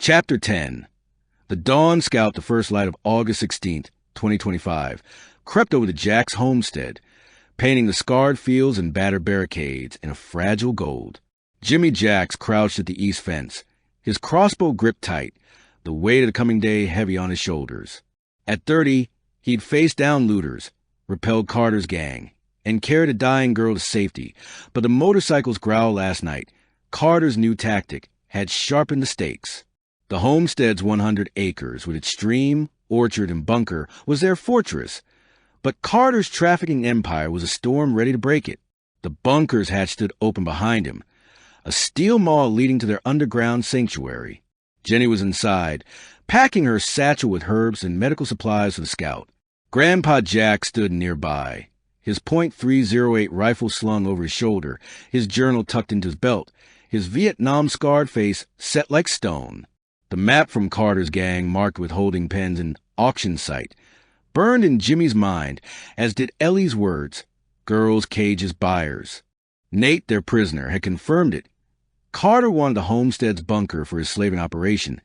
Chapter 10. The Dawn Scout, the first light of August 16th, 2025, crept over to Jack's homestead, painting the scarred fields and battered barricades in a fragile gold. Jimmy Jacks crouched at the east fence, his crossbow gripped tight, the weight of the coming day heavy on his shoulders. At 30, he'd faced down looters, repelled Carter's gang, and carried a dying girl to safety, but the motorcycle's growl last night, Carter's new tactic, had sharpened the stakes. The homestead's 100 acres, with its stream, orchard, and bunker, was their fortress. But Carter's trafficking empire was a storm ready to break it. The bunker's hatch stood open behind him, a steel maw leading to their underground sanctuary. Jenny was inside, packing her satchel with herbs and medical supplies for the scout. Grandpa Jack stood nearby, his .308 rifle slung over his shoulder, his journal tucked into his belt, his Vietnam-scarred face set like stone. The map from Carter's gang, marked with holding pens and auction site, burned in Jimmy's mind, as did Ellie's words, girls' cages buyers. Nate, their prisoner, had confirmed it. Carter wanted the homestead's bunker for his slaving operation,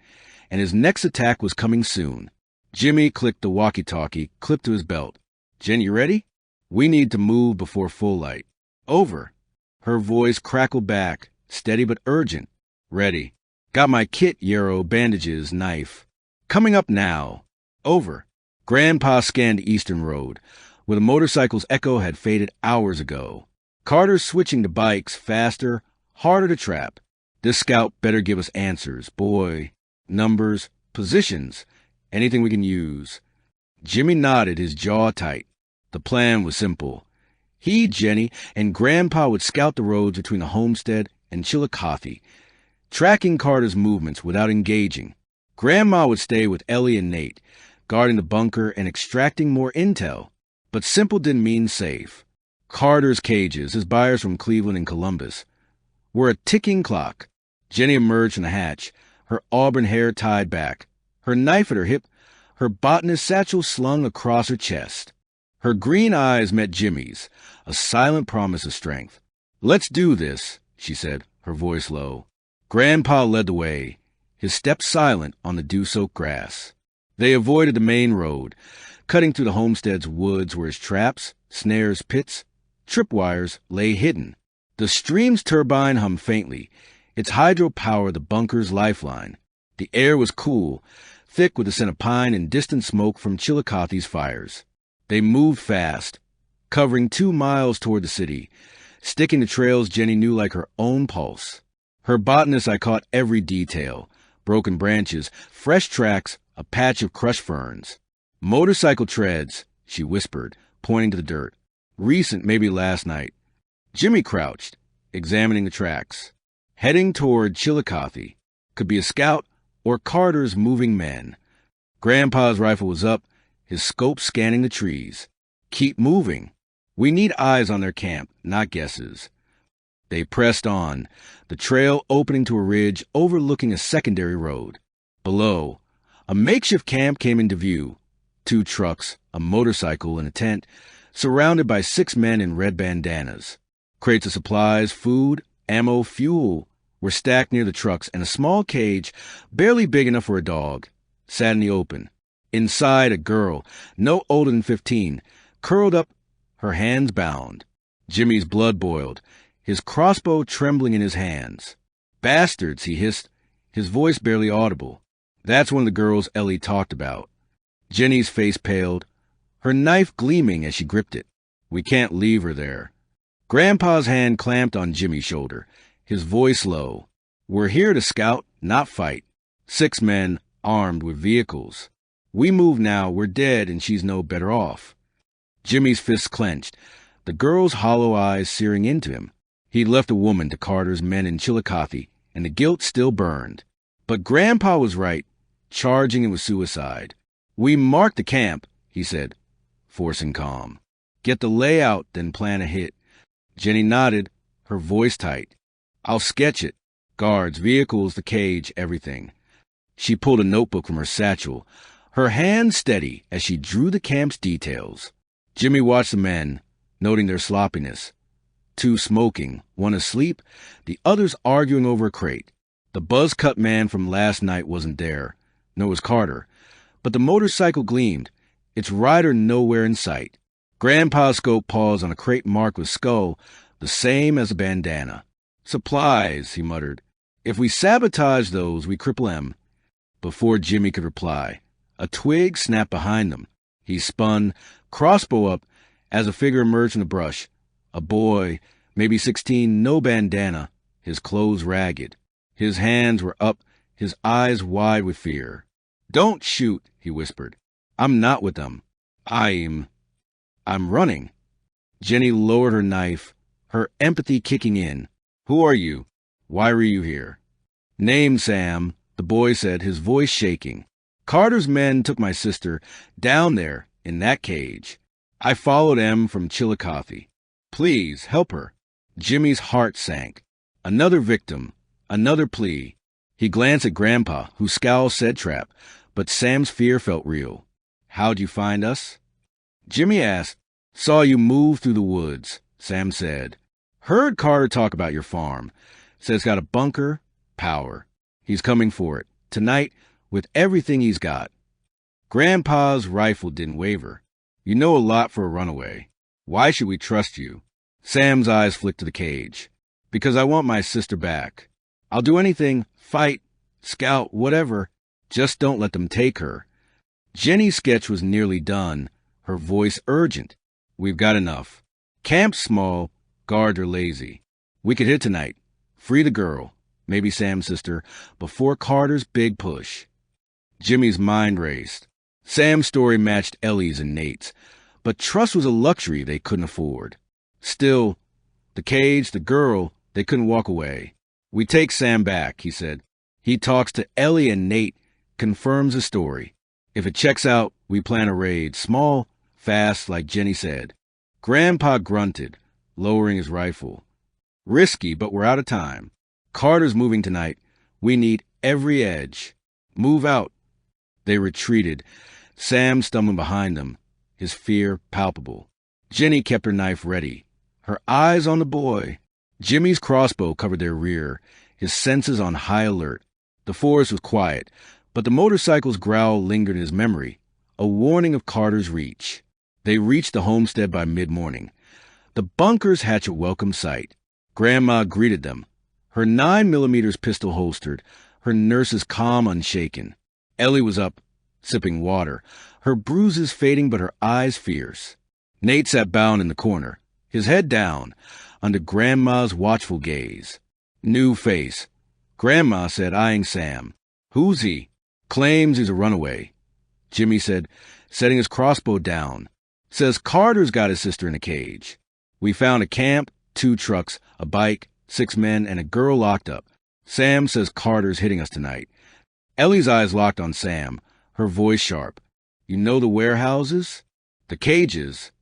and his next attack was coming soon. Jimmy clicked the walkie-talkie, clipped to his belt. "Jen, you ready? We need to move before full light." "Over." Her voice crackled back, steady but urgent. "Ready. Got my kit, Yarrow, bandages, knife. Coming up now." "Over." Grandpa scanned Eastern Road, where the motorcycle's echo had faded hours ago. Carter's switching to bikes, faster, harder to trap. This scout better give us answers, boy. Numbers, positions, anything we can use. Jimmy nodded, his jaw tight. The plan was simple. He, Jenny, and Grandpa would scout the roads between the homestead and Chillicothe, tracking Carter's movements without engaging. Grandma would stay with Ellie and Nate, guarding the bunker and extracting more intel. But simple didn't mean safe. Carter's cages, his buyers from Cleveland and Columbus, were a ticking clock. Jenny emerged from the hatch, her auburn hair tied back, her knife at her hip, her botanist satchel slung across her chest. Her green eyes met Jimmy's, a silent promise of strength. "Let's do this," she said, her voice low. Grandpa led the way, his steps silent on the dew-soaked grass. They avoided the main road, cutting through the homestead's woods where its traps, snares, pits, tripwires lay hidden. The stream's turbine hummed faintly, its hydropower the bunker's lifeline. The air was cool, thick with the scent of pine and distant smoke from Chillicothe's fires. They moved fast, covering 2 miles toward the city, sticking to trails Jenny knew like her own pulse. Her botanist I caught every detail, broken branches, fresh tracks, a patch of crushed ferns. "Motorcycle treads," she whispered, pointing to the dirt. "Recent, maybe last night." Jimmy crouched, examining the tracks. Heading toward Chillicothe. Could be a scout or Carter's moving men. Grandpa's rifle was up, his scope scanning the trees. "Keep moving. We need eyes on their camp, not guesses." They pressed on, the trail opening to a ridge overlooking a secondary road. Below, a makeshift camp came into view. 2 trucks, a motorcycle, and a tent, surrounded by 6 men in red bandanas. Crates of supplies, food, ammo, fuel were stacked near the trucks, and a small cage, barely big enough for a dog, sat in the open. Inside, a girl, no older than 15, curled up, her hands bound. Jimmy's blood boiled, his crossbow trembling in his hands. "Bastards," he hissed, his voice barely audible. That's one of the girls Ellie talked about. Jenny's face paled, her knife gleaming as she gripped it. "We can't leave her there." Grandpa's hand clamped on Jimmy's shoulder, his voice low. "We're here to scout, not fight. 6 men, armed with vehicles. We move now, we're dead, and she's no better off." Jimmy's fists clenched, the girl's hollow eyes searing into him. He'd left a woman to Carter's men in Chillicothe, and the guilt still burned. But Grandpa was right. Charging it was suicide. "We marked the camp," he said, forcing calm. "Get the layout, then plan a hit." Jenny nodded, her voice tight. "I'll sketch it. Guards, vehicles, the cage, everything." She pulled a notebook from her satchel, her hand steady as she drew the camp's details. Jimmy watched the men, noting their sloppiness. 2 smoking, 1 asleep, the others arguing over a crate. The buzz-cut man from last night wasn't there. Nor was Carter. But the motorcycle gleamed, its rider nowhere in sight. Grandpa's scope paused on a crate marked with skull, the same as a bandana. "Supplies," he muttered. "If we sabotage those, we cripple M." Before Jimmy could reply, a twig snapped behind them. He spun, crossbow up, as a figure emerged from the brush. A boy, maybe 16, no bandana, his clothes ragged. His hands were up, his eyes wide with fear. "Don't shoot," he whispered. "I'm not with them. I'm running." Jenny lowered her knife, her empathy kicking in. "Who are you? Why were you here?" "Name, Sam," the boy said, his voice shaking. "Carter's men took my sister down there in that cage. I followed M from Chillicothe. Please, help her." Jimmy's heart sank. Another victim, another plea. He glanced at Grandpa, whose scowl said trap, but Sam's fear felt real. "How'd you find us?" Jimmy asked. "Saw you move through the woods," Sam said. "Heard Carter talk about your farm. Says got a bunker, power. He's coming for it, tonight, with everything he's got." Grandpa's rifle didn't waver. "You know a lot for a runaway. Why should we trust you?" Sam's eyes flicked to the cage. "Because I want my sister back. I'll do anything, fight, scout, whatever. Just don't let them take her." Jenny's sketch was nearly done, her voice urgent. "We've got enough. Camp's small, guards are lazy. We could hit tonight. Free the girl, maybe Sam's sister, before Carter's big push." Jimmy's mind raced. Sam's story matched Ellie's and Nate's, but trust was a luxury they couldn't afford. Still, the cage, the girl, they couldn't walk away. "We take Sam back," he said. "He talks to Ellie and Nate, confirms the story. If it checks out, we plan a raid, small, fast, like Jenny said." Grandpa grunted, lowering his rifle. "Risky, but we're out of time. Carter's moving tonight. We need every edge. Move out." They retreated, Sam stumbling behind them, his fear palpable. Jenny kept her knife ready, her eyes on the boy. Jimmy's crossbow covered their rear, his senses on high alert. The forest was quiet, but the motorcycle's growl lingered in his memory, a warning of Carter's reach. They reached the homestead by mid-morning. The bunkers hatched a welcome sight. Grandma greeted them, her 9mm pistol holstered, her nurse's calm unshaken. Ellie was up, sipping water, her bruises fading but her eyes fierce. Nate sat bound in the corner, his head down, under Grandma's watchful gaze. "New face," Grandma said, eyeing Sam. "Who's he?" "Claims he's a runaway," Jimmy said, setting his crossbow down. "Says Carter's got his sister in a cage. We found a camp, 2 trucks, a bike, 6 men, and a girl locked up. Sam says Carter's hitting us tonight." Ellie's eyes locked on Sam, her voice sharp. "You know the warehouses? The cages?"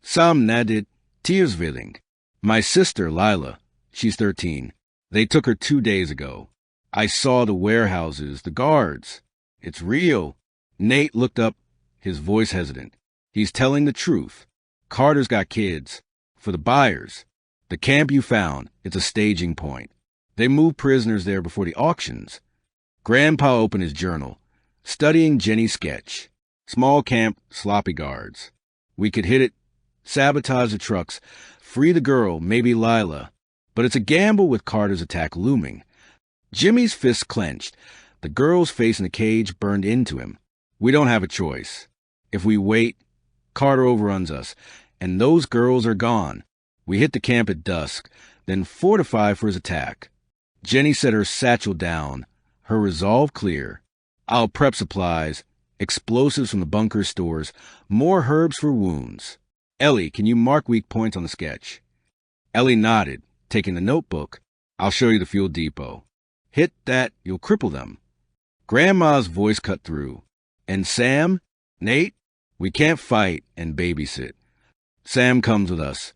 "Sam nadit Tiersvilling. My sister, Lila. She's 13. They took her 2 days ago. I saw the warehouses, the guards. It's real." Nate looked up, his voice hesitant. "He's telling the truth. Carter's got kids. For the buyers. The camp you found, it's a staging point. They move prisoners there before the auctions." Grandpa opened his journal, studying Jenny's sketch. "Small camp, sloppy guards. We could hit it, sabotage the trucks, free the girl, maybe Lila. But it's a gamble with Carter's attack looming." Jimmy's fists clenched. The girl's face in the cage burned into him. "We don't have a choice. If we wait, Carter overruns us, and those girls are gone. We hit the camp at dusk, then fortify for his attack." Jenny set her satchel down, her resolve clear. "I'll prep supplies, explosives from the bunker stores, more herbs for wounds. Ellie, can you mark weak points on the sketch?" Ellie nodded, taking the notebook. "I'll show you the fuel depot. Hit that, you'll cripple them." Grandma's voice cut through. "And Sam? Nate? We can't fight and babysit. Sam comes with us."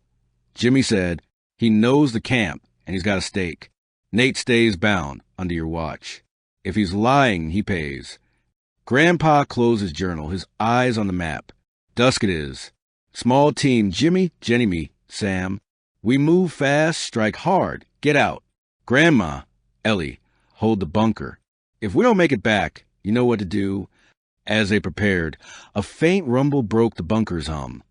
Jimmy said, "He knows the camp, and he's got a stake. Nate stays bound, under your watch. If he's lying, he pays." Grandpa closed his journal, his eyes on the map. "Dusk it is. Small team, Jimmy, Jenny, me, Sam. We move fast, strike hard, get out. Grandma, Ellie, Hold the bunker. If we don't make it back, you know what to do." As they prepared, a faint rumble broke the bunker's hum.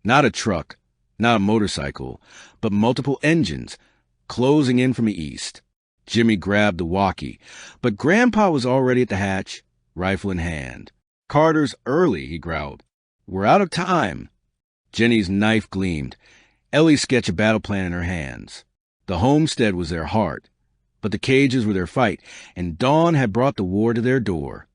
Not a truck, not a motorcycle, but multiple engines, closing in from the east. Jimmy grabbed the walkie, but Grandpa was already at the hatch, rifle in hand. "Carter's early," he growled. "We're out of time." Jenny's knife gleamed. Ellie sketched a battle plan in her hands. The homestead was their heart, but the cages were their fight, and Dawn had brought the war to their door.